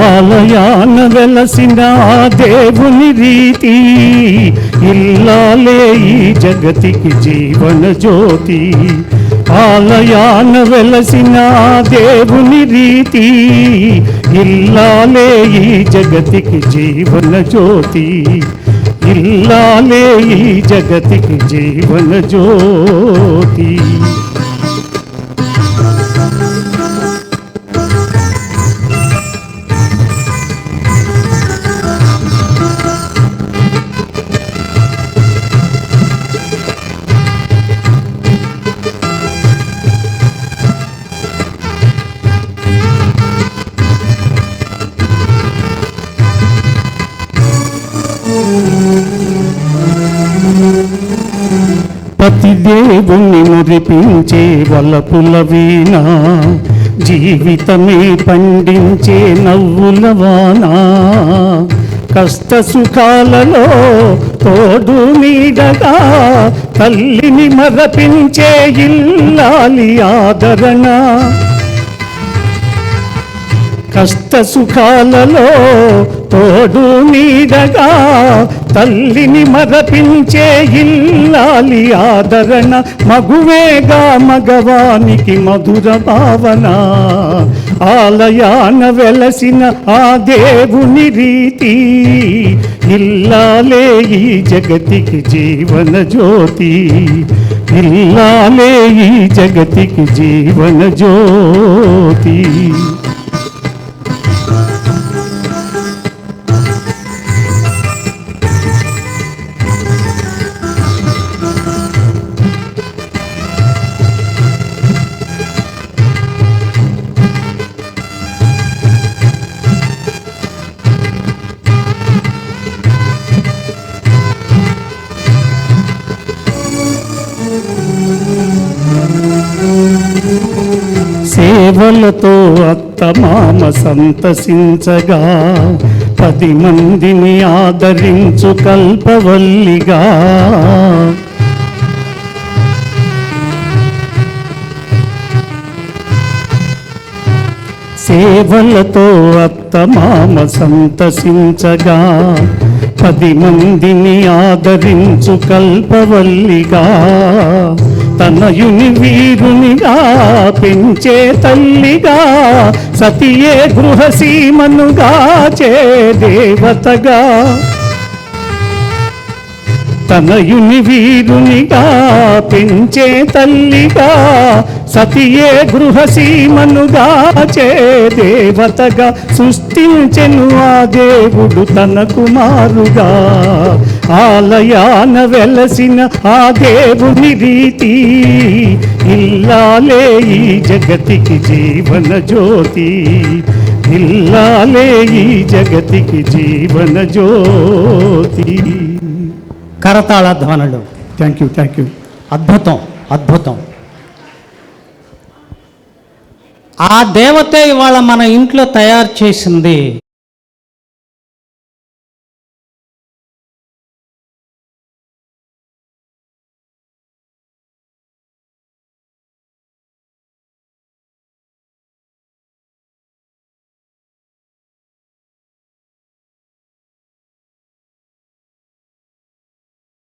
ఆలయాన వెలసిన దేవుని రీతి, ఇల్లాలే ఈ జగతికి జీవన జ్యోతి. ఆలయాన వెలసిన దేవుని రీతి, ఇల్లాలే ఈ జగతికి జీవన జ్యోతి. ఇల్లాలే ఈ జగతికి జీవన జ్యోతి. పతిదేవుని మురిపించే వలపుల వీణ, జీవితమే పండించే నవ్వుల వాన. కష్ట సుఖాలలో తోడు నీడగా తల్లిని మరపించే ఇల్లాలి ఆదరణ. కష్ట సుఖాలలో తోడు నీడగా తల్లిని మరపించే ఇల్లాలి ఆదరణ. మగువేగా మగవానికి మధుర భావన, ఆలయాన వెలసిన ఆ దేవుని రీతి. ఇల్లాలే ఈ జగతికి జీవన జ్యోతి, ఇల్లాలే ఈ జగతికి జీవన జ్యోతి. సేవలతో అత్తమామ సంతసించగా, 10 మందిని ఆదరించు కల్పవల్లిగా. సేవలతో అత్తమామ సంతసించగా, 10 మందిని ఆదరించు కల్పవల్లిగా. తనయుని వీరునిగా పెంచే తల్లిగా, సతియే గృహసీమనుగా చే దేవతగా. తనయుని వీరునిగా పెంచే తల్లిగా, సతియే గృహసీమనుగా చే దేవతగా. సృష్టించెను ఆ దేవుడు తన కుమారుగా, ఆలయాన వెలసిన ఆ దేవుని రీతి. ఇల్లాలే ఈ జగతికి జీవన జ్యోతి, ఇల్లాలే ఈ జగతికి జీవన జ్యోతి. కరతాళ ధ్వనులు. Thank you, thank you. అద్భుతం, అద్భుతం. ఆ దేవతే ఇవాళ మన ఇంట్లో తయారు చేసింది.